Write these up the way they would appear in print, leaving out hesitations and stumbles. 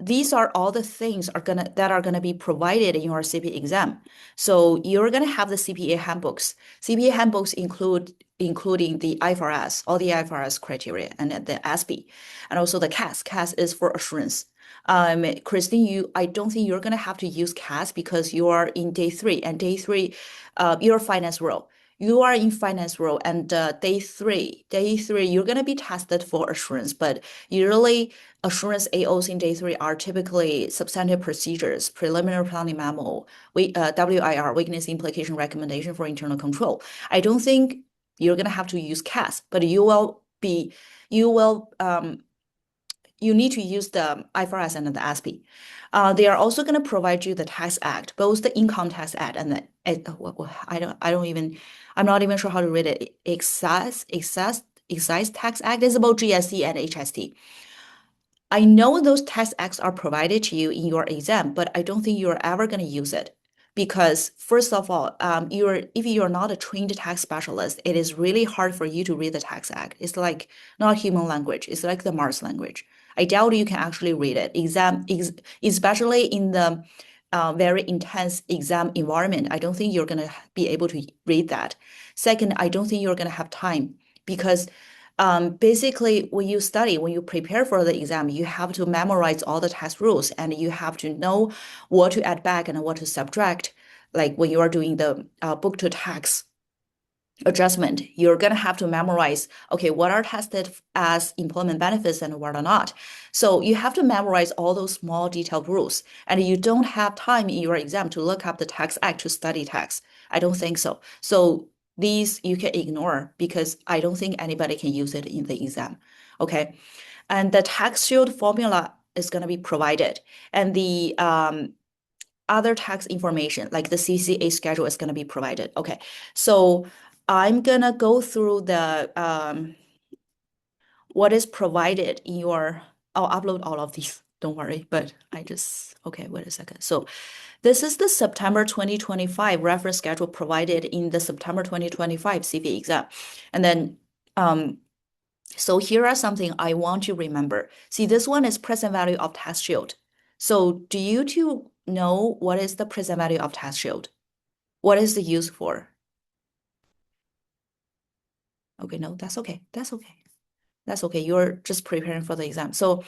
these are all the things that are gonna be provided in your CPA exam. So you're gonna have the CPA handbooks. CPA handbooks including the IFRS, all the IFRS criteria, and the ASPE, and also the CAS. CAS is for assurance. Christine, I don't think you're gonna have to use CAS because you are in day three, and day three, you're finance role. You are in finance role, and day three, you're gonna be tested for assurance, but usually assurance AOs in day three are typically substantive procedures, preliminary planning memo, WIR, weakness implication recommendation for internal control. I don't think you're gonna have to use CAS, but you will you need to use the IFRS and the ASPE. They are also going to provide you the Tax Act, both the Income Tax Act and the I'm not even sure how to read it. Excise Tax Act is about GST and HST. I know those tax acts are provided to you in your exam, but I don't think you're ever going to use it because first of all, if you're not a trained tax specialist, it is really hard for you to read the tax act. It's like not human language. It's like the Mars language. I doubt you can actually read it. Especially in the very intense exam environment, I don't think you're going to be able to read that. Second, I don't think you're going to have time because basically, when you prepare for the exam, you have to memorize all the test rules and you have to know what to add back and what to subtract. Like when you are doing the book to tax adjustment, you're going to have to memorize, okay, what are tested as employment benefits and what are not. So you have to memorize all those small detailed rules, and you don't have time in your exam to look up the Tax Act to study tax. I don't think so. So these you can ignore because I don't think anybody can use it in the exam. Okay. And the tax shield formula is going to be provided. And the other tax information, like the CPA schedule, is going to be provided. Okay. So I'm going to go through the what is provided in your, I'll upload all of these. Don't worry, but okay, wait a second. So this is the September 2025 reference schedule provided in the September 2025 CPA exam. And then, so here are something I want you to remember. See, this one is present value of tax shield. So do you two know what is the present value of tax shield? What is the use for? Okay, no, that's okay. That's okay. That's okay. You're just preparing for the exam. So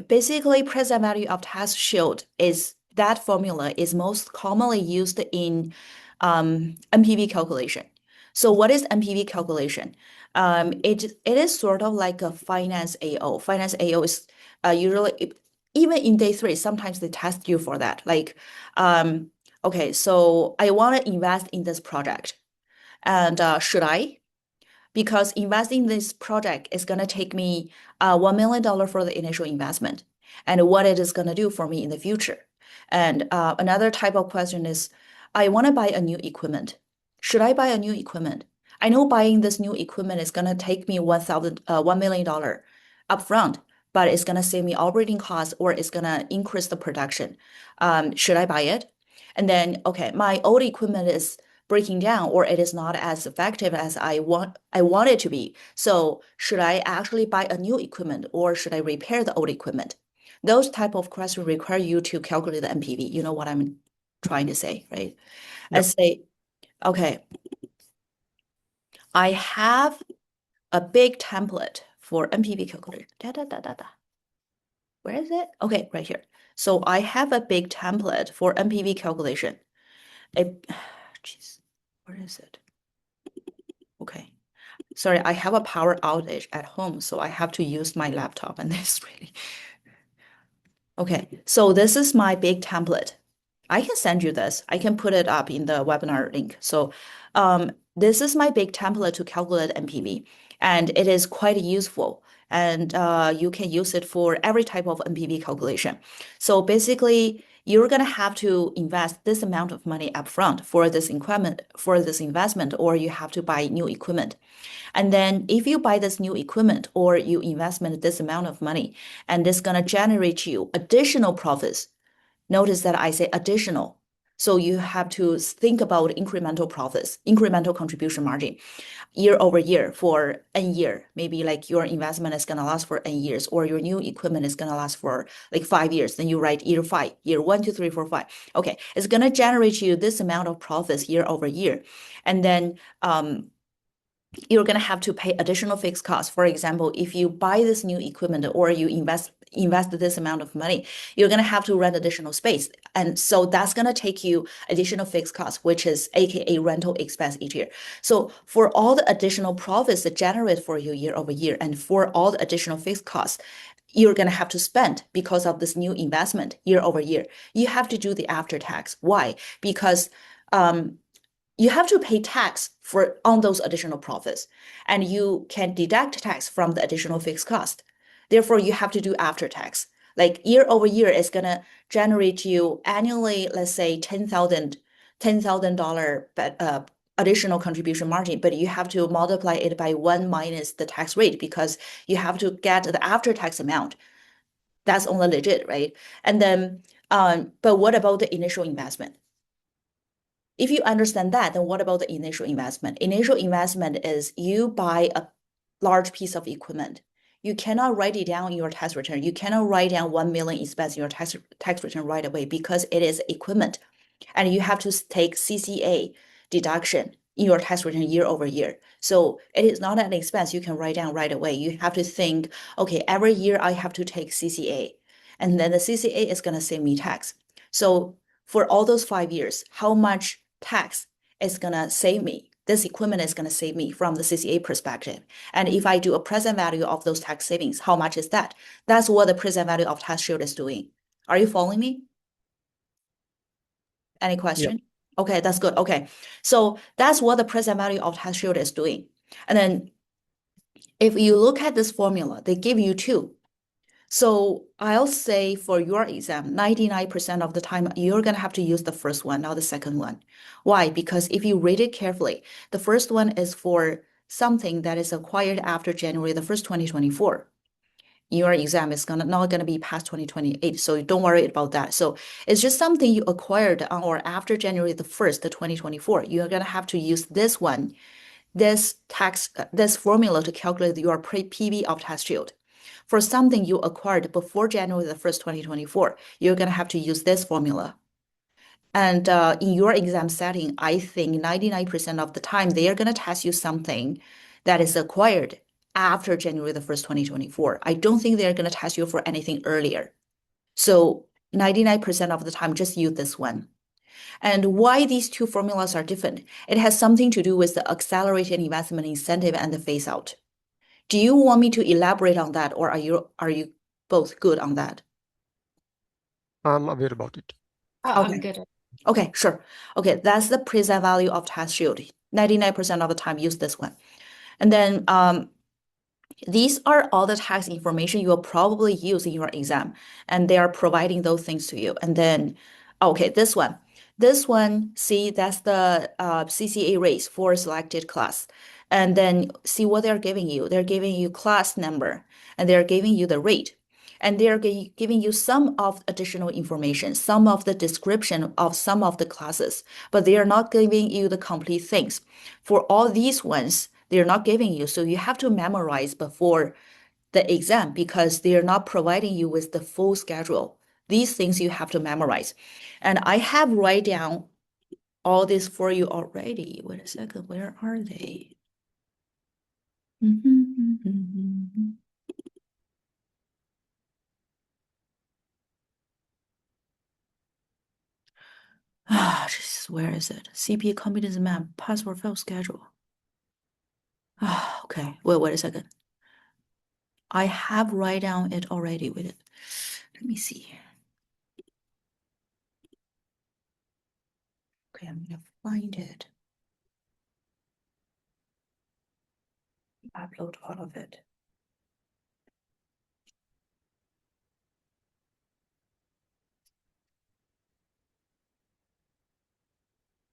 basically, present value of tax shield is that formula is most commonly used in NPV calculation. So what is NPV calculation? It is sort of like a finance AO. Finance AO is usually, even in day three, sometimes they test you for that. Like, okay, so I want to invest in this project. And should I? Because investing in this project is going to take me $1 million for the initial investment and what it is going to do for me in the future. And another type of question is, I want to buy a new equipment. Should I buy a new equipment? I know buying this new equipment is going to take me $1 million upfront, but it's going to save me operating costs or it's going to increase the production. Should I buy it? And then, okay, my old equipment is breaking down or it is not as effective as I want it to be. So should I actually buy a new equipment or should I repair the old equipment? Those type of questions require you to calculate the NPV. You know what I'm trying to say, right? Yep. I say, okay, I have a big template for NPV calculation. Where is it? Okay, right here. So I have a big template for NPV calculation. Jeez, where is it? Okay. Sorry, I have a power outage at home, so I have to use my laptop, and this really. Okay, so this is my big template. I can send you this. I can put it up in the webinar link. So this is my big template to calculate NPV, and it is quite useful. And you can use it for every type of NPV calculation. So basically, you're gonna have to invest this amount of money upfront for this investment, or you have to buy new equipment. And then if you buy this new equipment or you investment this amount of money, and it's gonna generate you additional profits. Notice that I say additional. So you have to think about incremental profits, incremental contribution margin year over year for N year. Maybe like your investment is going to last for N years, or your new equipment is going to last for like 5 years. Then you write year 5, year 1, 2, 3, 4, 5. Okay, it's going to generate you this amount of profits year over year. And then you're going to have to pay additional fixed costs. For example, if you buy this new equipment or you invest this amount of money, you're going to have to rent additional space. And so that's going to take you additional fixed costs, which is AKA rental expense each year. So for all the additional profits that generate for you year over year, and for all the additional fixed costs, you're going to have to spend because of this new investment year over year. You have to do the after tax. Why? Because you have to pay tax on those additional profits, and you can deduct tax from the additional fixed cost. Therefore, you have to do after tax. Like year over year is gonna generate you annually, let's say $10,000 additional contribution margin, but you have to multiply it by 1 minus the tax rate because you have to get the after tax amount. That's only legit, right? And then, but what about the initial investment? If you understand that, then what about the initial investment? Initial investment is you buy a large piece of equipment. You cannot write it down in your tax return. You cannot write down 1 million expense in your tax return right away because it is equipment. And you have to take CCA deduction in your tax return year over year. So it is not an expense you can write down right away. You have to think, okay, every year I have to take CCA. And then the CCA is going to save me tax. So for all those 5 years, how much tax is going to save me? This equipment is going to save me from the CCA perspective. And if I do a present value of those tax savings, how much is that? That's what the present value of tax shield is doing. Are you following me? Any question? Okay, that's good. Okay. So that's what the present value of tax shield is doing. And then if you look at this formula, they give you two. So I'll say for your exam, 99% of the time, you're going to have to use the first one, not the second one. Why? Because if you read it carefully, the first one is for something that is acquired after January the 1st, 2024. Your exam is not gonna be past 2028, so don't worry about that. So it's just something you acquired on or after January the 1st, 2024. You're gonna have to use this one, this formula to calculate your PV of tax shield. For something you acquired before January the 1st, 2024, you're gonna have to use this formula. And in your exam setting, I think 99% of the time they are gonna test you something that is acquired after January the 1st, 2024. I don't think they're going to test you for anything earlier. So 99% of the time, just use this one. And why these two formulas are different? It has something to do with the accelerated investment incentive and the phase out. Do you want me to elaborate on that, or are you both good on that? I'm aware about it. I'm good. Okay, sure. Okay, that's the present value of tax shield. 99% of the time, use this one. And then these are all the tax information you will probably use in your exam, and they are providing those things to you. And then, okay, this one, see, that's the CCA rates for selected class. And then see what they're giving you. They're giving you class number, and they're giving you the rate. And they're giving you some of additional information, some of the description of some of the classes, but they are not giving you the complete things. For all these ones, they're not giving you. So you have to memorize before the exam because they're not providing you with the full schedule. These things you have to memorize. And I have write down all this for you already. Wait a second, where are they? Jesus, where is it? CPA competence map, password file schedule. Okay, wait a second. I have write down it already with it. Let me see. Okay, I'm gonna find it. Upload all of it.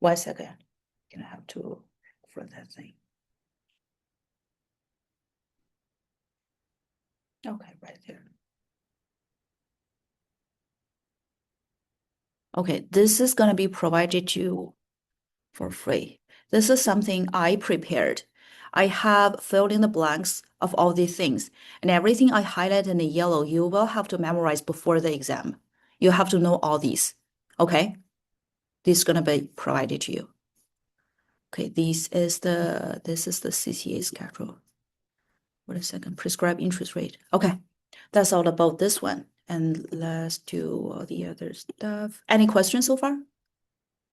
One second. Gonna have to look for that thing. Okay, right there. Okay, this is gonna be provided to you for free. This is something I prepared. I have filled in the blanks of all these things, and everything I highlighted in the yellow, you will have to memorize before the exam. You have to know all these, okay? This is gonna be provided to you. Okay, this is the CCA schedule. Wait a second, prescribed interest rate. Okay, that's all about this one. And let's do all the other stuff. Any questions so far?